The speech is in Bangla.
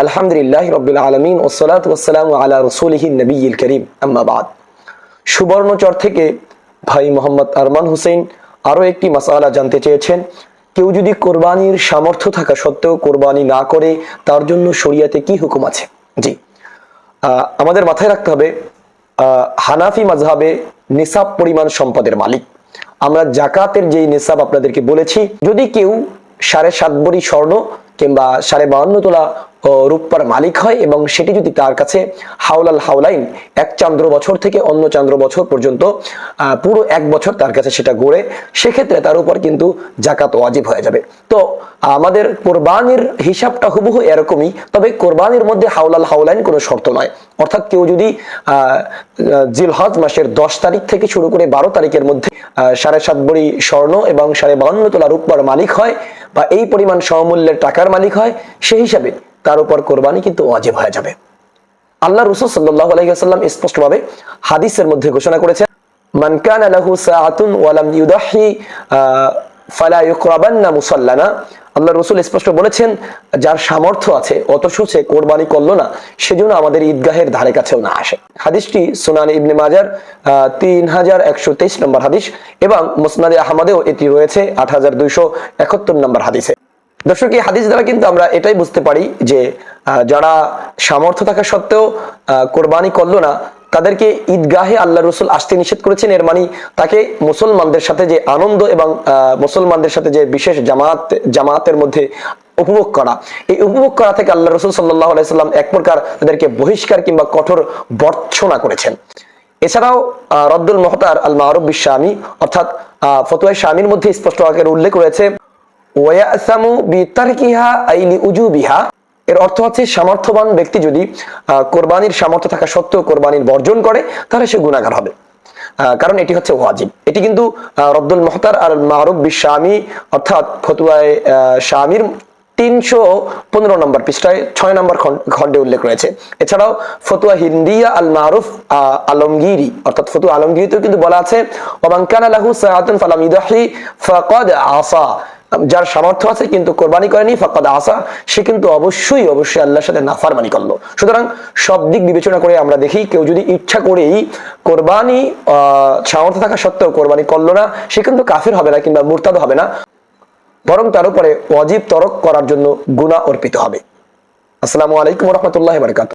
আলহামদুলিল্লাহ রাব্বিল আলামিন ওয়াসসালাতু ওয়াসসালামু আলা রাসূলিহিন নবিয়্যিল কারীম আম্মা বাদ। সুবর্ণচর থেকে ভাই মোহাম্মদ আরমান হোসেন আরো একটি মাসআলা জানতে চেয়েছেন। কেউ যদি কোরবানির সামর্থ্য থাকা সত্ত্বেও কোরবানি না করে তার জন্য শরিয়াতে কি হুকুম আছে? জি, আমাদের মাথায় রাখতে হবে হানাফি মাযহাবে নিসাব পরিমাণ সম্পদের মালিক। আমরা জাকাতের যেই নিসাব আপনাদেরকে বলেছি, যদি কেউ 7.5 ভরি স্বর্ণ কিংবা 52.5 তোলা রূপার মালিক হয় এবং সেটি যদি তার কাছে হাওলাল হাওলাইন, এক চান্দ্র বছর থেকে অন্য চান্দ্র বছর পর্যন্ত পুরো 1 বছর তার কাছে সেটা গড়ে, সেক্ষেত্রে তার উপর কিন্তু জাকাত ওয়াজিব হয়ে যাবে। তো আমাদের কোরবানির হিসাবটা হুবহু এরকমই, তবে কোরবানির মধ্যে হাওলাল হাওলাইন কোনো শর্ত নয়। অর্থাৎ কেউ যদি জিলহজ মাসের 10 তারিখ থেকে শুরু করে 12 তারিখের মধ্যে 7.5 ভরি স্বর্ণ এবং 52.5 তোলা রূপার মালিক হয় বা এই পরিমাণ সমমূল্যের টাকার মালিক হয়, সেই হিসাবে তার উপর কোরবানি কিন্তু ওয়াজিব হয়ে যাবে। আল্লাহ রাসূল সাল্লাল্লাহু আলাইহি ওয়াসাল্লাম স্পষ্টভাবে হাদিসের মধ্যে ঘোষণা করেছেন, মান কানা লাহু সাআতুন ওয়া লাম ইউদাহি ফালা ইউকরাবান্না মুসাল্লানা। আল্লাহ রাসূল স্পষ্ট বলেছেন, যার সামর্থ্য আছে অথচ সে কোরবানি করলো না, সেজন্য আমাদের ঈদগাহের ধারে কাছেও না আসে। হাদিসটি সুনান ইবনে মাজার 3123 নম্বর হাদিস এবং মুসনাদে আহমদেও এটি রয়েছে 8271 নম্বর হাদিসে। দর্শক, এই হাদিস দ্বারা কিন্তু আমরা এটাই বুঝতে পারি যে যারা সামর্থ্য থাকা সত্ত্বেও কোরবানি করলো না, তাদেরকে ঈদগাহে আল্লাহ রসুল আসতে নিষেধ করেছেন। এর মানে তাকে মুসলমানদের সাথে যে আনন্দ এবং মুসলমানদের সাথে যে বিশেষ জামাতের মধ্যে উপভোগ করা, এই উপভোগ করা থেকে আল্লাহ রসুল সাল্লাল্লাহু আলাইহি সাল্লাম এক প্রকার তাদেরকে বহিষ্কার কিংবা কঠোর ভর্ৎসনা করেছেন। এছাড়াও রদ্দুল মুখতার আল মারুফ বিশ শামী অর্থাৎ ফতোয়া শামীর মধ্যে স্পষ্ট আকারে উল্লেখ রয়েছে, ওয়ায়াসামু বিতারকিহা আইলি উজুবিহা। এর অর্থ হচ্ছে সামর্থ্যবান ব্যক্তি যদি কোরবানির সামর্থ্য থাকা সত্ত্বেও কোরবানির বর্জন করে, তাহলে সে গুনাহগার হবে, কারণ এটি হচ্ছে ওয়াজিব। এটি কিন্তু রদ্দুল মুখতার আল মারুফ বিশ শামী অর্থাৎ ফতোয়ায়ে শামীর 315 নম্বর পৃষ্ঠায় 6 নম্বর খণ্ডে উল্লেখ রয়েছে। এছাড়াও ফতোয়া হিন্দিয়া আল মারুফ আলমগীরি অর্থাৎ ফতোয়া আলমগীরিতেও কিন্তু বলা আছে, ওমান কানা লাহু সাআতুন ফালাম ইউদাহি ফাকাদ আসা। যার সামর্থ্য আছে কিন্তু কোরবানি করেনি, ফাকাদ আসা, সে কিন্তু অবশ্যই আল্লাহর সাথে নাফরমানি করলো। সুতরাং সব দিক বিবেচনা করে আমরা দেখি, কেউ যদি ইচ্ছা করেই কোরবানি সামর্থ্য থাকা সত্ত্বেও কোরবানি করলো না, সে কিন্তু কাফির হবে না কিংবা মুরতাদ হবে না, বরং তার উপরে ওয়াজিব তরক করার জন্য গুনাহ অর্পিত হবে। আসসালামু আলাইকুম ওয়া রাহমাতুল্লাহি ওয়া বারাকাতুহু।